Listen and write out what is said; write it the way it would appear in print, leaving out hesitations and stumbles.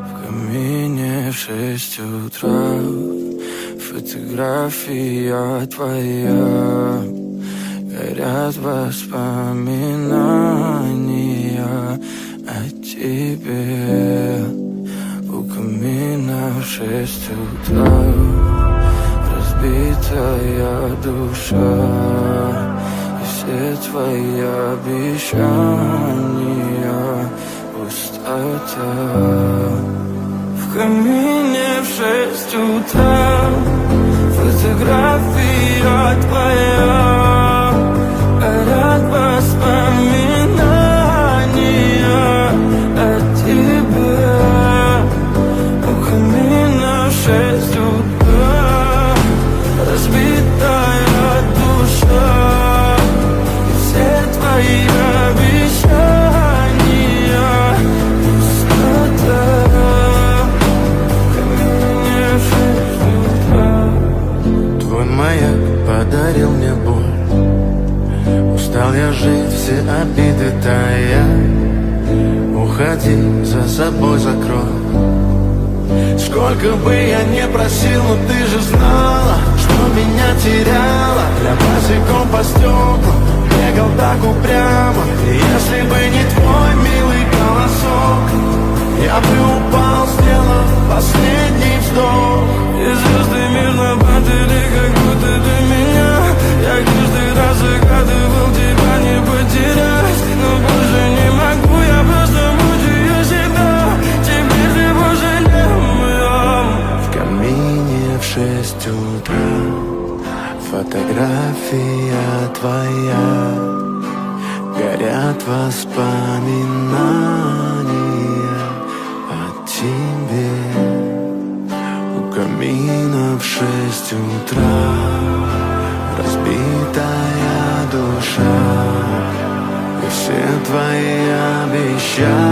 В камине в 6 утра фотография твоя. Горят воспоминания о тебе. У камина в 6 утра разбитая душа. И все твои обещания пустота. В камине в 6 утра фотография твоя. Горят воспоминания о тебе. У камина в 6 утра разбитая душа. И все твои обещания пустота. В камине в 6 утра. Твой маяк подарил мне боль. Устал я жить, все обиды тая. Уходи, за собой закрой. Сколько бы я не просил, но ты же знала, что меня теряла. Я босиком по стеклам бегал так упрямо. И если бы не твой милый голосок, я бы упал, сделав последний вздох. И звезды мирно падали, как будто для меня. Я каждый раз загадывал тебя не потерять. Но больше не могу, я просто мучаюсь всегда. Теперь ты больше не моя. В камине в 6 утра фотография твоя. Горят воспоминания о тебе. У камина в 6 утра разбитая душа. И все твои обещания